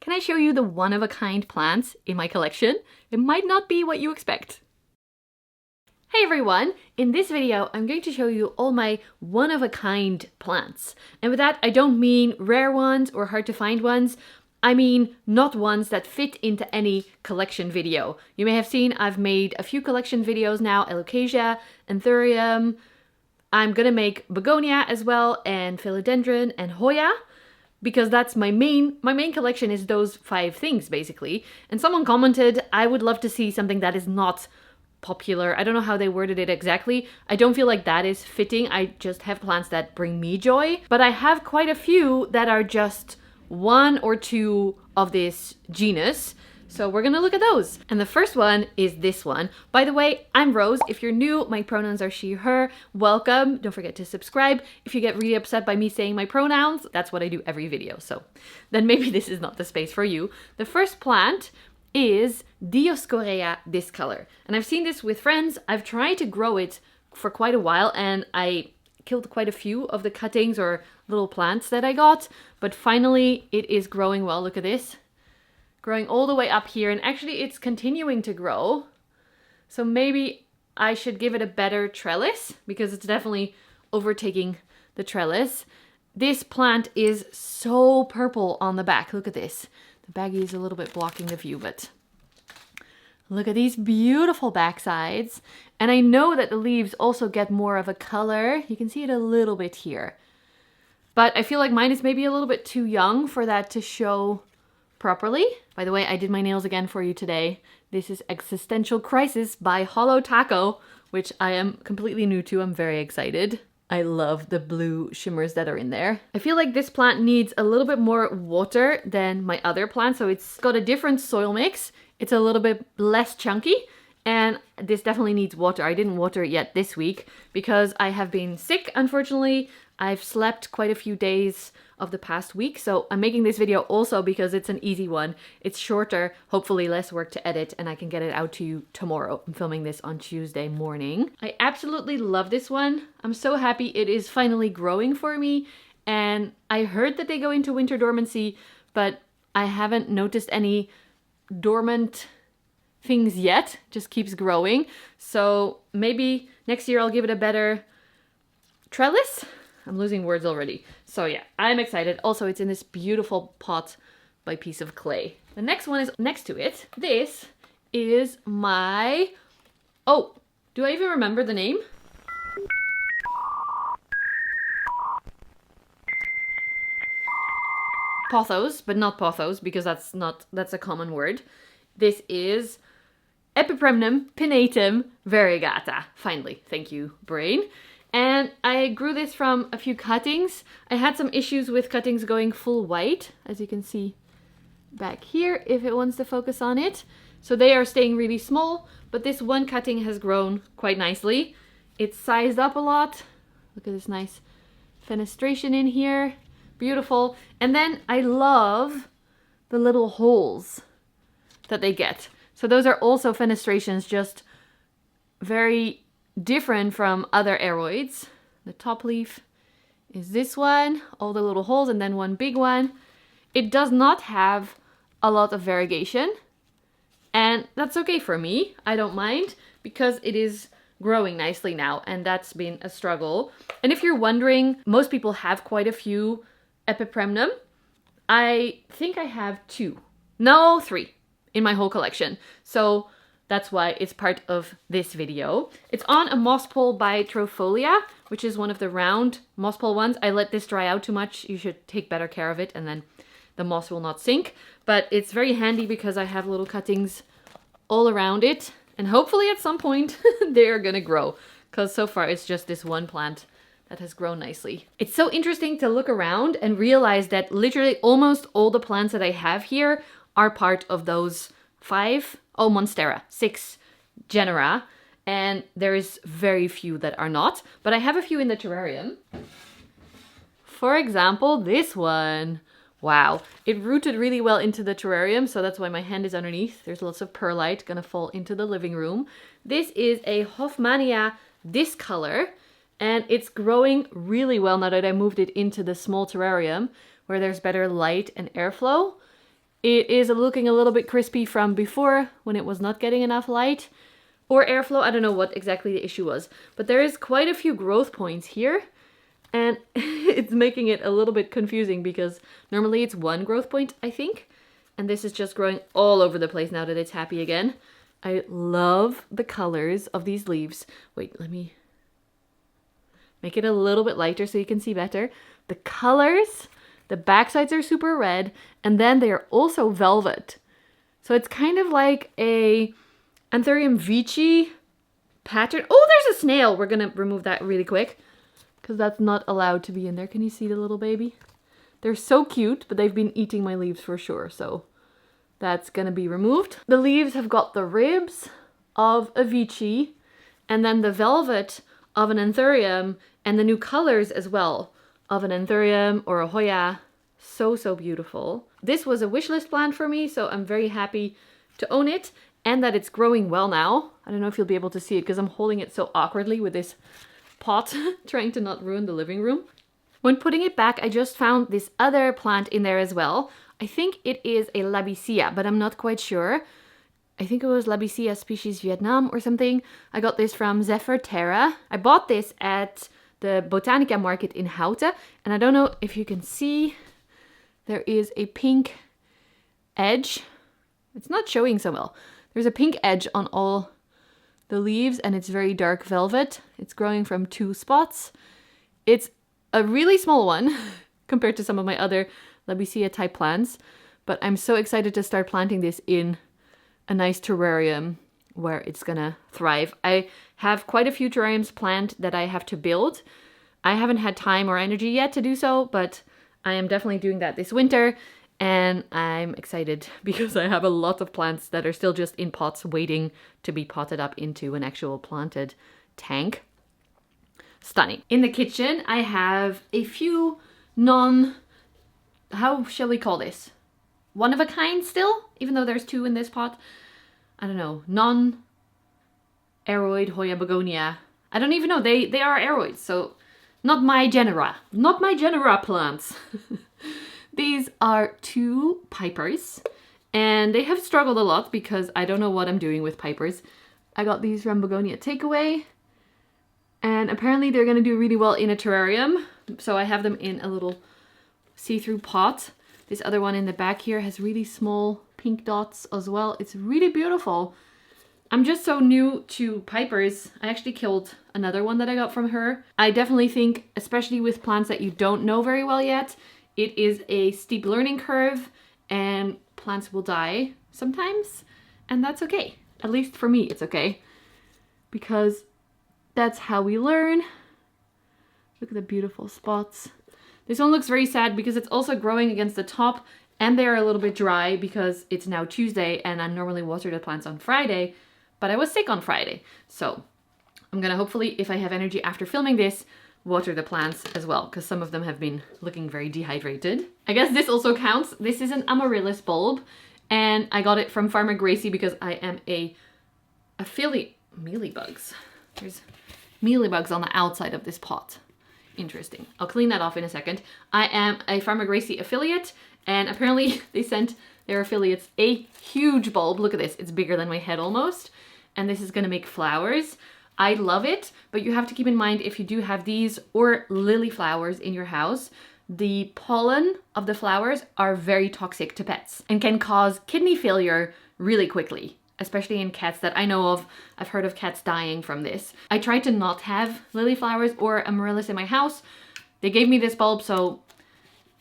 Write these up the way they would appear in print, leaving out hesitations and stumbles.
Can I show you the one-of-a-kind plants in my collection? It might not be what you expect. Hey everyone! In this video, I'm going to show you all my one-of-a-kind plants. And with that, I don't mean rare ones or hard to find ones. I mean not ones that fit into any collection video. You may have seen I've made a few collection videos now, Alocasia, Anthurium. I'm gonna make Begonia as well, and Philodendron and Hoya. Because that's my main collection is those 5 things basically. And someone commented, I would love to see something that is not popular. I don't know how they worded it exactly. I don't feel like that is fitting. I just have plants that bring me joy. But I have quite a few that are just 1 or 2 of this genus. So we're gonna look at those. And the first one is this one. By the way, I'm Rose. If you're new, my pronouns are she, her. Welcome. Don't forget to subscribe. If you get really upset by me saying my pronouns, that's what I do every video. So then maybe this is not the space for you. The first plant is Diosa discolor. And I've seen this with friends. I've tried to grow it for quite a while and I killed quite a few of the cuttings or little plants that I got. But finally it is growing well. Look at this. Growing all the way up here, and actually it's continuing to grow. So maybe I should give it a better trellis because it's definitely overtaking the trellis. This plant is so purple on the back. Look at this. The baggie is a little bit blocking the view, but look at these beautiful backsides. And I know that the leaves also get more of a color. You can see it a little bit here. But I feel like mine is maybe a little bit too young for that to show properly. By the way, I did my nails again for you today. This is Existential Crisis by Hollow Taco, which I am completely new to. I'm very excited. I love the blue shimmers that are in there. I feel like this plant needs a little bit more water than my other plant, so it's got a different soil mix. It's a little bit less chunky, and this definitely needs water. I didn't water it yet this week because I have been sick, unfortunately. I've slept quite a few days of the past week, so I'm making this video also because it's an easy one. It's shorter, hopefully less work to edit, and I can get it out to you tomorrow. I'm filming this on Tuesday morning. I absolutely love this one. I'm so happy it is finally growing for me, and I heard that they go into winter dormancy, but I haven't noticed any dormant things yet. Just keeps growing. So maybe next year I'll give it a better trellis. I'm losing words already. So yeah, I'm excited. Also, it's in this beautiful pot by Piece of Clay. The next one is next to it. This is my... Oh, do I even remember the name? Pothos, but not pothos because that's a common word. This is Epipremnum variegata. Finally, thank you, brain. And I grew this from a few cuttings. I had some issues with cuttings going full white, as you can see back here, if it wants to focus on it. So they are staying really small, but this one cutting has grown quite nicely. It's sized up a lot. Look at this nice fenestration in here. Beautiful. And then I love the little holes that they get. So those are also fenestrations, just very different from other aroids. The top leaf is this one, all the little holes, and then one big one. It does not have a lot of variegation, and that's okay for me. I don't mind because it is growing nicely now, and that's been a struggle. And if you're wondering, most people have quite a few Epipremnum. I think I have 2, no, 3 in my whole collection. So that's why it's part of this video. It's on a moss pole by Trofolia, which is one of the round moss pole ones. I let this dry out too much. You should take better care of it and then the moss will not sink. But it's very handy because I have little cuttings all around it. And hopefully at some point they are gonna grow. Because so far it's just this one plant that has grown nicely. It's so interesting to look around and realize that literally almost all the plants that I have here are part of those 5, oh, Monstera, 6 genera, and there is very few that are not, but I have a few in the terrarium. For example, this one. Wow, it rooted really well into the terrarium, so that's why my hand is underneath. There's lots of perlite gonna fall into the living room. This is a Hoffmannia discolor, and it's growing really well now that I moved it into the small terrarium where there's better light and airflow. It is looking a little bit crispy from before when it was not getting enough light or airflow. I don't know what exactly the issue was, but there is quite a few growth points here, and it's making it a little bit confusing because normally it's one growth point, I think, and this is just growing all over the place now that it's happy again. I love the colors of these leaves. Wait, let me make it a little bit lighter so you can see better. The colors, the backsides are super red, and then they are also velvet. So it's kind of like a Anthurium Vici pattern. Oh, there's a snail. We're gonna remove that really quick because that's not allowed to be in there. Can you see the little baby? They're so cute, but they've been eating my leaves for sure, so that's gonna be removed. The leaves have got the ribs of a Vici, and then the velvet of an Anthurium, and the new colors as well of an Anthurium or a Hoya. So, so beautiful. This was a wishlist plant for me, so I'm very happy to own it and that it's growing well now. I don't know if you'll be able to see it because I'm holding it so awkwardly with this pot, trying to not ruin the living room. When putting it back, I just found this other plant in there as well. I think it is a Labisia, but I'm not quite sure. I think it was Labisia species Vietnam or something. I got this from Zephyr Terra. I bought this at the Botanica market in Houten, and I don't know if you can see, there is a pink edge. It's not showing so well. There's a pink edge on all the leaves, and it's very dark velvet. It's growing from 2 spots. It's a really small one compared to some of my other Labisia type plants, but I'm so excited to start planting this in a nice terrarium where it's gonna thrive. I have quite a few terrariums planned that I have to build. I haven't had time or energy yet to do so, but I am definitely doing that this winter, and I'm excited because I have a lot of plants that are still just in pots waiting to be potted up into an actual planted tank. Stunning. In the kitchen, I have a few how shall we call this? One of a kind still, even though there's 2 in this pot. I don't know, non-aeroid Hoya Begonia. I don't even know, they are aeroids, so not my genera plants. These are 2 pipers, and they have struggled a lot because I don't know what I'm doing with pipers. I got these from Begonia Takeaway, and apparently they're gonna do really well in a terrarium, so I have them in a little see-through pot. This other one in the back here has really small pink dots as well. It's really beautiful. I'm just so new to pipers. I actually killed another one that I got from her. I definitely think, especially with plants that you don't know very well yet, it is a steep learning curve and plants will die sometimes, and that's okay. At least for me, it's okay, because that's how we learn. Look at the beautiful spots. This one looks very sad because it's also growing against the top, and they're a little bit dry because it's now Tuesday and I normally water the plants on Friday, but I was sick on Friday. So I'm gonna hopefully, if I have energy after filming this, water the plants as well, because some of them have been looking very dehydrated. I guess this also counts. This is an Amarillis bulb, and I got it from Farmer Gracie because I am a affiliate. Mealybugs. There's mealybugs on the outside of this pot. Interesting. I'll clean that off in a second. I am a Farmer Gracie affiliate, and apparently they sent their affiliates a huge bulb. Look at this. It's bigger than my head almost. And this is going to make flowers. I love it, but you have to keep in mind, if you do have these or lily flowers in your house, the pollen of the flowers are very toxic to pets and can cause kidney failure really quickly, especially in cats that I know of. I've heard of cats dying from this. I tried to not have lily flowers or amaryllis in my house. They gave me this bulb, so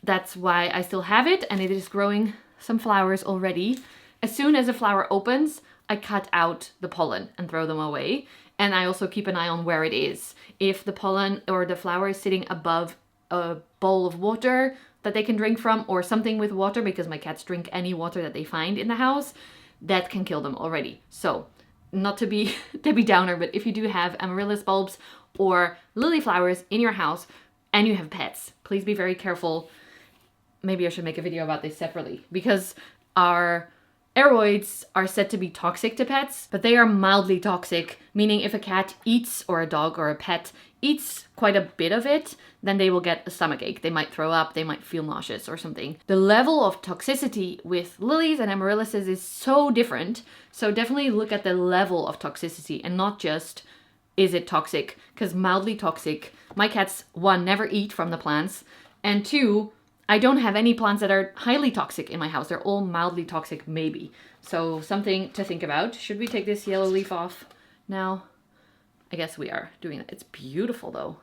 that's why I still have it, and it is growing some flowers already. As soon as a flower opens, I cut out the pollen and throw them away. And I also keep an eye on where it is. If the pollen or the flower is sitting above a bowl of water that they can drink from, or something with water, because my cats drink any water that they find in the house, that can kill them already. So, not to be Debbie Downer, but if you do have amaryllis bulbs or lily flowers in your house and you have pets, please be very careful. Maybe I should make a video about this separately, because our Aeroids are said to be toxic to pets, but they are mildly toxic, meaning if a cat eats, or a dog or a pet eats quite a bit of it, then they will get a stomachache. They might throw up, they might feel nauseous or something. The level of toxicity with lilies and amaryllis is so different, so definitely look at the level of toxicity and not just, is it toxic? Because mildly toxic, my cats, one, never eat from the plants, and two, I don't have any plants that are highly toxic in my house. They're all mildly toxic, maybe. So something to think about. Should we take this yellow leaf off now? I guess we are doing that. It's beautiful though.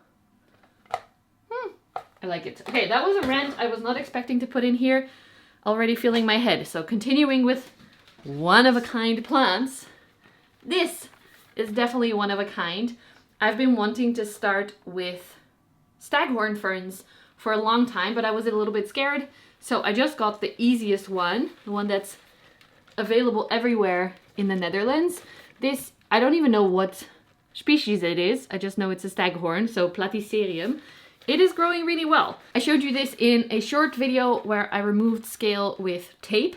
I like it. Okay, that was a rant I was not expecting to put in here. Already feeling my head. So continuing with one-of-a-kind plants. This is definitely one of a kind. I've been wanting to start with Staghorn Ferns for a long time, but I was a little bit scared. So I just got the easiest one, the one that's available everywhere in the Netherlands. This, I don't even know what species it is. I just know it's a staghorn, so Platycerium. It is growing really well. I showed you this in a short video where I removed scale with tape,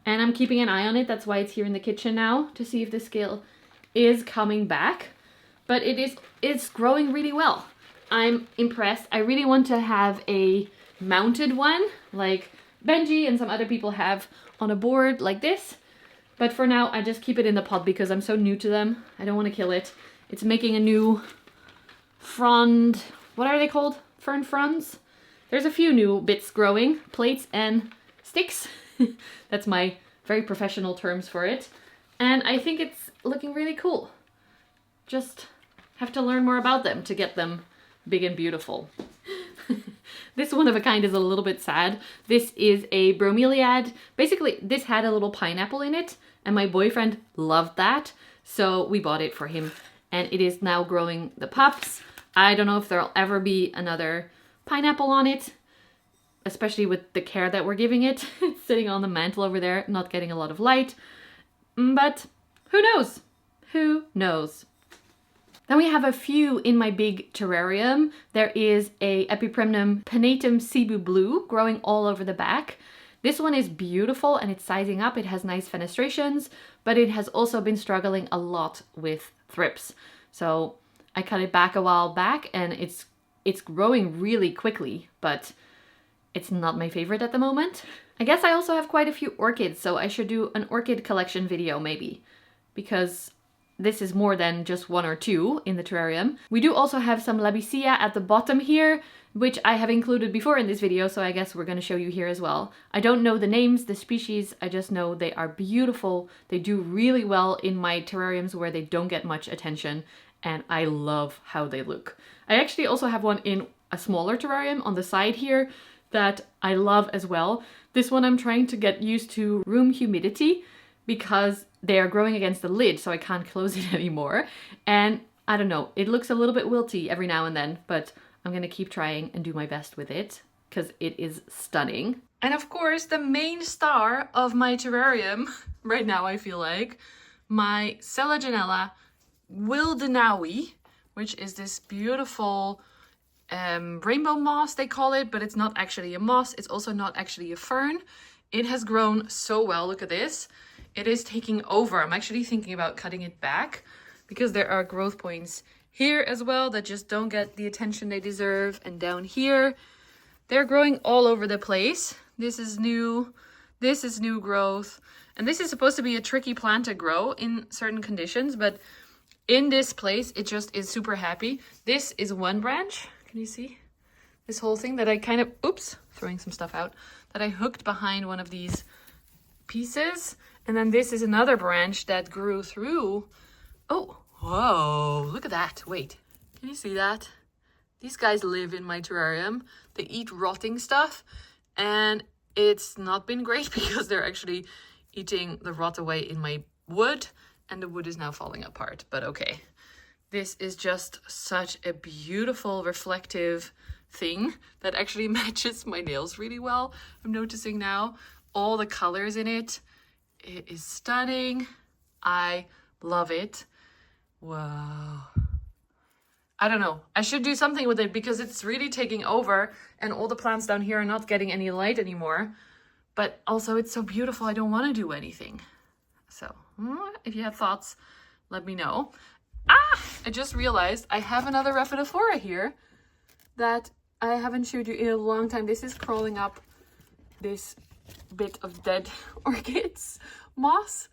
and I'm keeping an eye on it. That's why it's here in the kitchen now, to see if the scale is coming back. But it's growing really well. I'm impressed. I really want to have a mounted one, like Benji and some other people have on a board like this. But for now, I just keep it in the pot because I'm so new to them. I don't want to kill it. It's making a new frond. What are they called? Fern fronds? There's a few new bits growing. Plates and sticks. That's my very professional terms for it. And I think it's looking really cool. Just have to learn more about them to get them big and beautiful. This one of a kind is a little bit sad. This is a Bromeliad. Basically, this had a little pineapple in it, and my boyfriend loved that, so we bought it for him. And it is now growing the pups. I don't know if there'll ever be another pineapple on it, especially with the care that we're giving it. It's sitting on the mantle over there, not getting a lot of light. But who knows? Who knows? Then we have a few in my big terrarium. There is a Epipremnum Penum Cebu Blue growing all over the back. This one is beautiful and it's sizing up. It has nice fenestrations, but it has also been struggling a lot with thrips. So I cut it back a while back and it's growing really quickly, but it's not my favorite at the moment. I guess I also have quite a few orchids, so I should do an orchid collection video maybe, because this is more than just one or two in the terrarium. We do also have some Labisia at the bottom here, which I have included before in this video, so I guess we're going to show you here as well. I don't know the names, the species, I just know they are beautiful. They do really well in my terrariums where they don't get much attention, and I love how they look. I actually also have one in a smaller terrarium on the side here that I love as well. This one I'm trying to get used to room humidity because they are growing against the lid, so I can't close it anymore. And I don't know, it looks a little bit wilty every now and then, but I'm gonna keep trying and do my best with it because it is stunning. And of course, the main star of my terrarium right now, I feel like, my Selaginella Wildenaui, which is this beautiful rainbow moss, they call it, but it's not actually a moss. It's also not actually a fern. It has grown so well. Look at this. It is taking over. I'm actually thinking about cutting it back because there are growth points here as well that just don't get the attention they deserve. And down here, they're growing all over the place. This is new. This is new growth. And this is supposed to be a tricky plant to grow in certain conditions, but in this place, it just is super happy. This is one branch. Can you see? This whole thing that I kind of, oops, throwing some stuff out, that I hooked behind one of these pieces. And then this is another branch that grew through. Oh, whoa, look at that. Wait, can you see that? These guys live in my terrarium. They eat rotting stuff. And it's not been great because they're actually eating the rot away in my wood. And the wood is now falling apart, but okay. This is just such a beautiful reflective thing that actually matches my nails really well. I'm noticing now all the colors in it. It is stunning. I love it. Wow. I don't know. I should do something with it because it's really taking over and all the plants down here are not getting any light anymore. But also it's so beautiful. I don't want to do anything. So if you have thoughts, let me know. I just realized I have another Rhaphidophora here that I haven't showed you in a long time. This is crawling up this bit of dead orchids moss.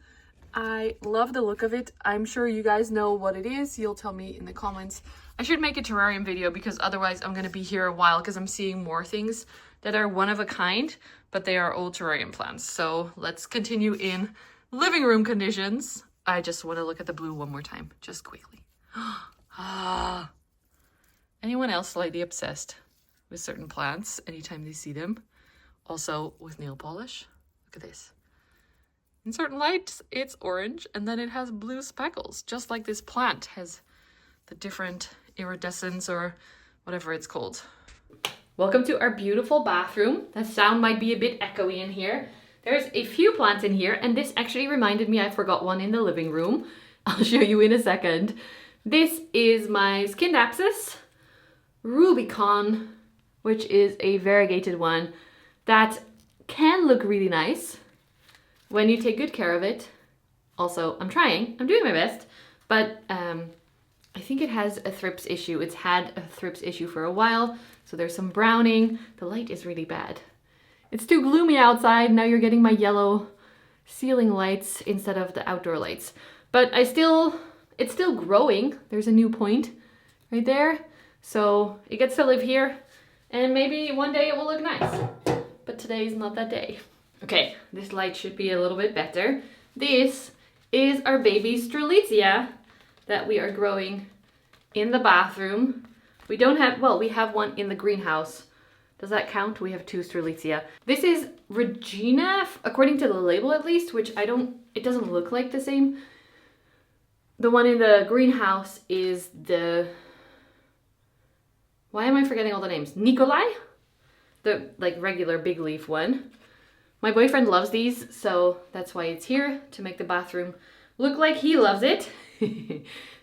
I love the look of it. I'm sure you guys know what it is. You'll tell me in the comments. I should make a terrarium video because otherwise I'm going to be here a while because I'm seeing more things that are one of a kind, but they are old terrarium plants. So let's continue in living room conditions. I just want to look at the blue one more time, just quickly. Anyone else slightly obsessed with certain plants anytime they see them? Also with nail polish. Look at this. In certain lights, it's orange, and then it has blue speckles, just like this plant has the different iridescence or whatever it's called. Welcome to our beautiful bathroom. The sound might be a bit echoey in here. There's a few plants in here, and this actually reminded me I forgot one in the living room. I'll show you in a second. This is my skin Dapsis, Rubicon, which is a variegated one that can look really nice when you take good care of it. Also, I'm doing my best, but I think it has a thrips issue. It's had a thrips issue for a while, so there's some browning. The light is really bad. It's too gloomy outside. Now you're getting my yellow ceiling lights instead of the outdoor lights. But it's still growing. There's a new point right there. So it gets to live here, and maybe one day it will look nice. But today is not that day. Okay, this light should be a little bit better. This is our baby Strelitzia that we are growing in the bathroom. We don't have, well, we have one in the greenhouse. Does that count? We have two Strelitzia. This is Regina, according to the label at least, which it doesn't look like the same. The one in the greenhouse is why am I forgetting all the names? Nikolai? The like regular big leaf one. My boyfriend loves these, so that's why it's here, to make the bathroom look like he loves it.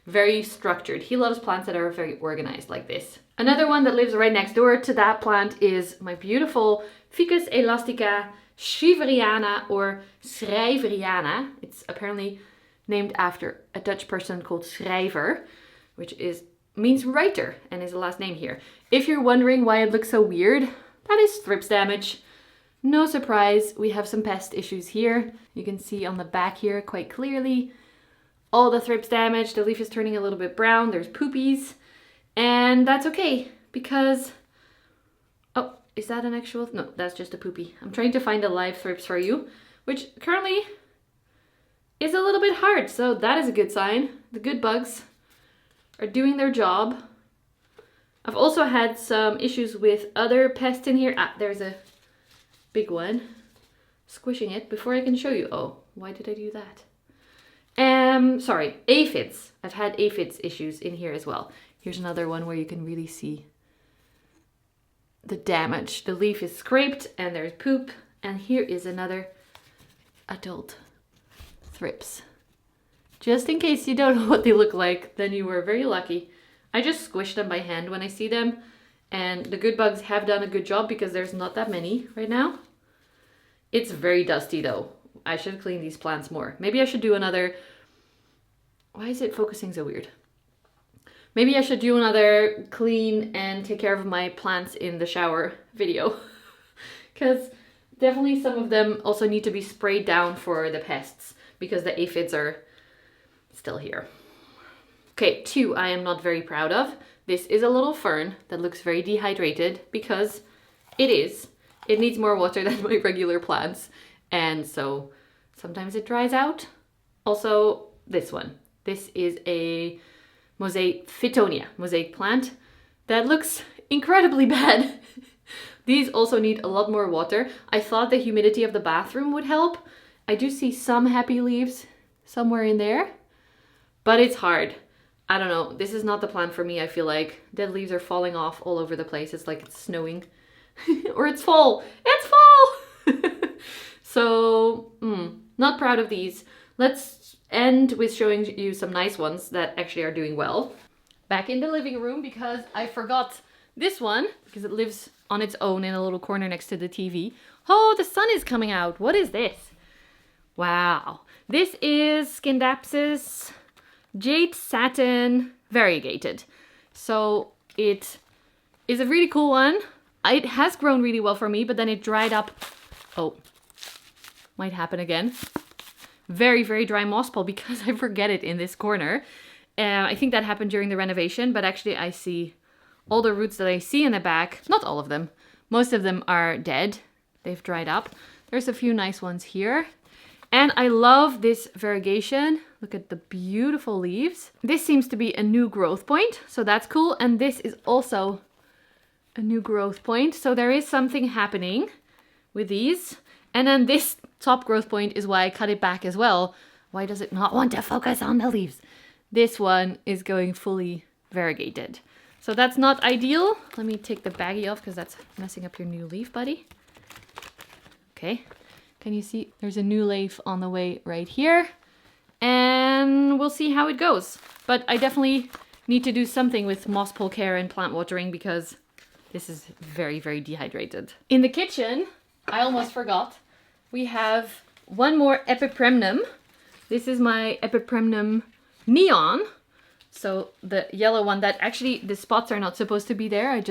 Very structured. He loves plants that are very organized like this. Another one that lives right next door to that plant is my beautiful Fus Elastica Shivana or Schrijveriana. It's apparently named after a Dutch person called Schrijver, which means writer and is the last name here. If you're wondering why it looks so weird, that is thrips damage. No surprise, we have some pest issues here. You can see on the back here quite clearly all the thrips damage. The leaf is turning a little bit brown. There's poopies, and that's okay because, oh, is that an actual? No, that's just a poopy. I'm trying to find a live thrips for you, which currently is a little bit hard. So that is a good sign. The good bugs are doing their job. I've also had some issues with other pests in here. There's a big one. Squishing it before I can show you. Oh, why did I do that? Sorry, aphids. I've had aphids issues in here as well. Here's another one where you can really see the damage. The leaf is scraped and there's poop. And here is another adult thrips. Just in case you don't know what they look like, then you were very lucky. I just squish them by hand when I see them. And the good bugs have done a good job because there's not that many right now. It's very dusty though. I should clean these plants more. Maybe I should do another... Why is it focusing so weird? Maybe I should do another clean and take care of my plants in the shower video. Because definitely some of them also need to be sprayed down for the pests because the aphids are still here. Okay, two I am not very proud of. This is a little fern that looks very dehydrated because it is. It needs more water than my regular plants. And so sometimes it dries out. Also, this one. This is a Mosaic Fonia, mosaic plant that looks incredibly bad. These also need a lot more water. I thought the humidity of the bathroom would help. I do see some happy leaves somewhere in there, but it's hard. I don't know. This is not the plant for me, I feel like. Dead leaves are falling off all over the place. It's like it's snowing. Or it's fall. It's fall! So, not proud of these. Let's end with showing you some nice ones that actually are doing well. Back in the living room because I forgot this one because it lives on its own in a little corner next to the TV. Oh, the sun is coming out. What is this? Wow. This is Dapsis Jade Satin variegated. So it is a really cool one. It has grown really well for me, but then it dried up. Oh, might happen again. Very, very dry moss pole because I forget it in this corner. I think that happened during the renovation, but actually I see all the roots that I see in the back. Not all of them. Most of them are dead. They've dried up. There's a few nice ones here. And I love this variegation. Look at the beautiful leaves. This seems to be a new growth point, so that's cool. And this is also a new growth point. So there is something happening with these. And then this top growth point is why I cut it back as well. Why does it not want to focus on the leaves? This one is going fully variegated. So that's not ideal. Let me take the baggie off because that's messing up your new leaf, buddy. Okay. Can you see? There's a new leaf on the way right here. And we'll see how it goes. But I definitely need to do something with moss pole care and plant watering because this is very, very dehydrated. In the kitchen, I almost forgot, we have one more Epipremnum. This is my Epipremnum Neon. So the yellow one that actually the spots are not supposed to be there.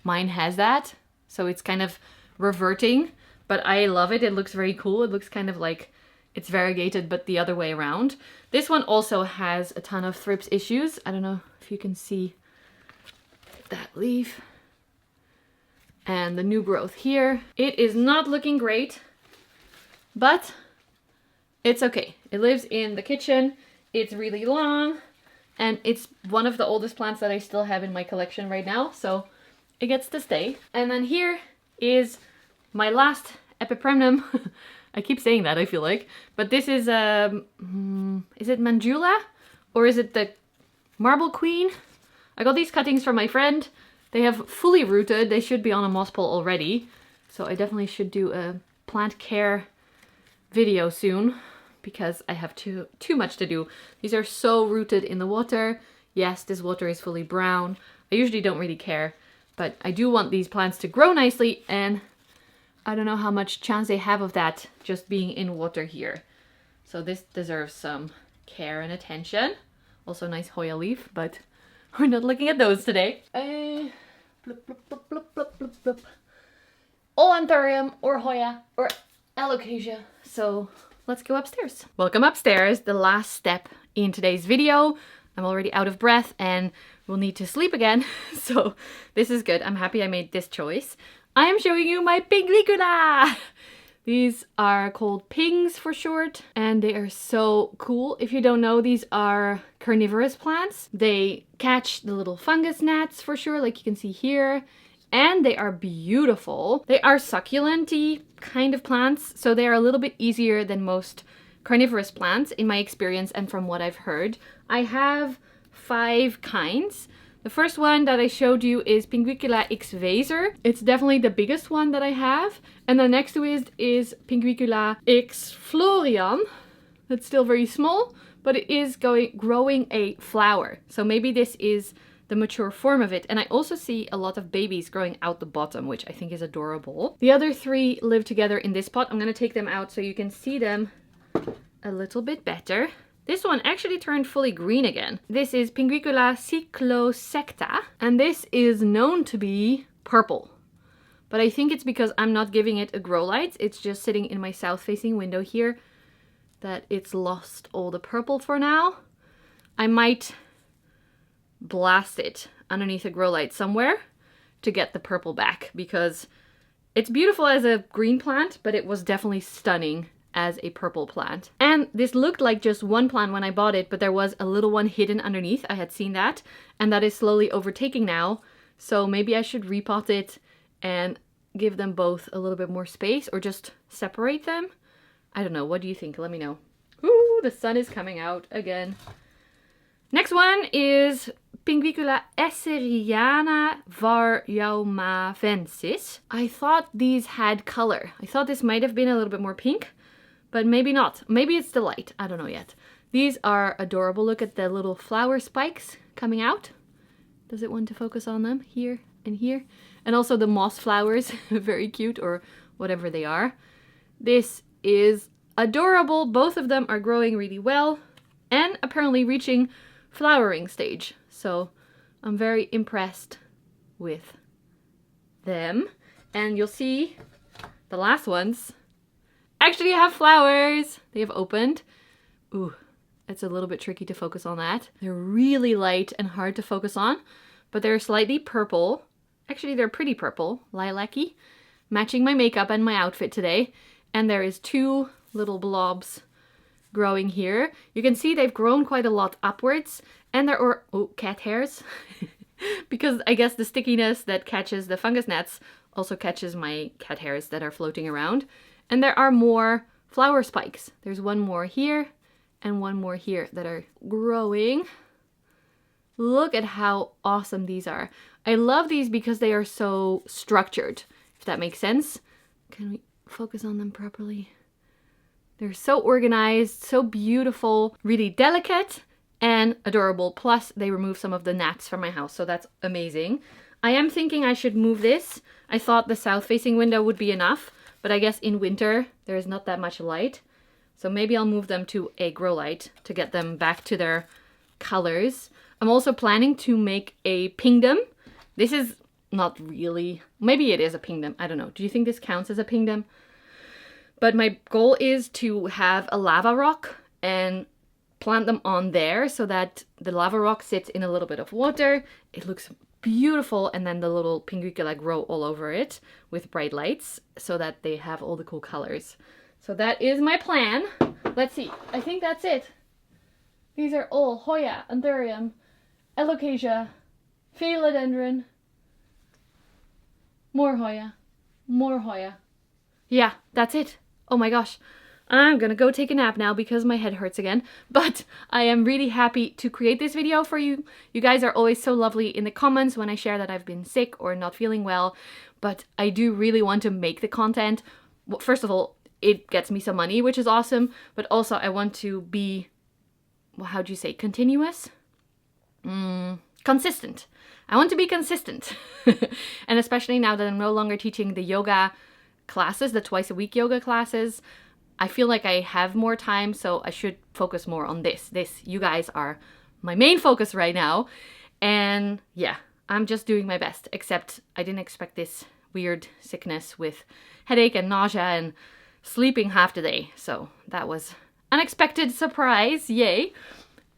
Mine has that. So it's kind of reverting, but I love it. It looks very cool. It looks kind of like it's variegated, but the other way around. This one also has a ton of thrips issues. I don't know if you can see that leaf. And the new growth here. It is not looking great, but it's okay. It lives in the kitchen. It's really long, and it's one of the oldest plants that I still have in my collection right now, so it gets to stay. And then here is my last Epipremnum. I keep saying that, I feel like. But this is it Mandula? Or is it the Marble Queen? I got these cuttings from my friend. They have fully rooted. They should be on a moss pole already. So I definitely should do a plant care video soon because I have too much to do. These are so rooted in the water. Yes, this water is fully brown. I usually don't really care, but I do want these plants to grow nicely, and I don't know how much chance they have of that just being in water here. So this deserves some care and attention. Also nice Hoya leaf, but we're not looking at those today. All Anthurium or Hoya or Alocasia. So let's go upstairs. Welcome upstairs, the last step in today's video. I'm already out of breath and will need to sleep again. So this is good. I'm happy I made this choice. I am showing you my Pinguicula. These are called pings for short, and they are so cool. If you don't know, these are carnivorous plants. They catch the little fungus gnats for sure, like you can see here, and they are beautiful. They are succulent-y kind of plants, so they are a little bit easier than most carnivorous plants in my experience and from what I've heard. I have 5 kinds. The first one that I showed you is Pinguicula X Vaser. It's definitely the biggest one that I have. And the next to it is Pinguicula X Florian. That's still very small, but it is growing a flower. So maybe this is the mature form of it. And I also see a lot of babies growing out the bottom, which I think is adorable. The other 3 live together in this pot. I'm going to take them out so you can see them a little bit better. This one actually turned fully green again. This is Pinguicula cyclosecta, and this is known to be purple. But I think it's because I'm not giving it a grow light. It's just sitting in my south-facing window here that it's lost all the purple for now. I might blast it underneath a grow light somewhere to get the purple back, because it's beautiful as a green plant, but it was definitely stunning as a purple plant. And this looked like just one plant when I bought it, but there was a little one hidden underneath. I had seen that, and that is slowly overtaking now. So maybe I should repot it and give them both a little bit more space, or just separate them. I don't know. What do you think? Let me know. Ooh, the sun is coming out again. Next one is Pinguicula esseriana variaumavensis. I thought these had color. I thought this might have been a little bit more pink, but maybe not. Maybe it's the light. I don't know yet. These are adorable. Look at the little flower spikes coming out. Does it want to focus on them? Here and here. And also the moss flowers. Very cute, or whatever they are. This is adorable. Both of them are growing really well and apparently reaching flowering stage. So I'm very impressed with them. And you'll see the last ones actually have flowers. They have opened. Ooh, it's a little bit tricky to focus on that. They're really light and hard to focus on, but they're slightly purple. Actually, they're pretty purple, lilac-y, matching my makeup and my outfit today. And there is 2 little blobs growing here. You can see they've grown quite a lot upwards, and there are cat hairs because I guess the stickiness that catches the fungus gnats also catches my cat hairs that are floating around. And there are more flower spikes. There's one more here and one more here that are growing. Look at how awesome these are. I love these because they are so structured, if that makes sense. Can we focus on them properly? They're so organized, so beautiful, really delicate and adorable. Plus, they remove some of the gnats from my house, so that's amazing. I am thinking I should move this. I thought the south-facing window would be enough, but I guess in winter there is not that much light. So maybe I'll move them to a grow light to get them back to their colors. I'm also planning to make a pingdom. This is not really, maybe it is a pingdom. I don't know. Do you think this counts as a pingdom? But my goal is to have a lava rock and plant them on there so that the lava rock sits in a little bit of water. It looks beautiful, and then the little pinguicula grow all over it with bright lights so that they have all the cool colors. So that is my plan. Let's see. I think that's it. These are all Hoya, Anthurium, Alocasia, Philodendron, more Hoya, more Hoya. Yeah, that's it. Oh my gosh. I'm gonna go take a nap now because my head hurts again. But I am really happy to create this video for you. You guys are always so lovely in the comments when I share that I've been sick or not feeling well. But I do really want to make the content. Well, first of all, it gets me some money, which is awesome. But also I want to be, well, how do you say, continuous? Consistent. I want to be consistent. And especially now that I'm no longer teaching the yoga classes, the twice-a-week yoga classes, I feel like I have more time, so I should focus more on this. You guys are my main focus right now. And yeah, I'm just doing my best, except I didn't expect this weird sickness with headache and nausea and sleeping half the day. So that was unexpected surprise. Yay.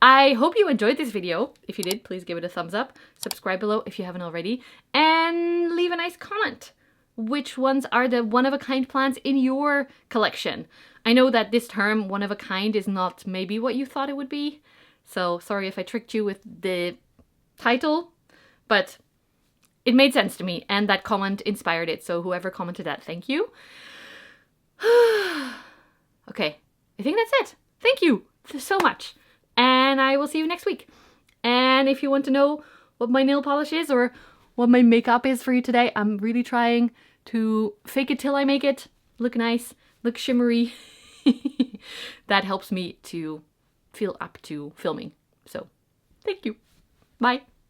I hope you enjoyed this video. If you did, please give it a thumbs up. Subscribe below if you haven't already. And leave a nice comment. Which ones are the one-of-a-kind plants in your collection? I know that this term, one-of-a-kind, is not maybe what you thought it would be. So sorry if I tricked you with the title, but it made sense to me and that comment inspired it. So whoever commented that, thank you. Okay, I think that's it. Thank you so much. And I will see you next week. And if you want to know what my nail polish is or what my makeup is for you today, I'm really trying to fake it till I make it. Look nice, look shimmery. That helps me to feel up to filming. So, thank you. Bye.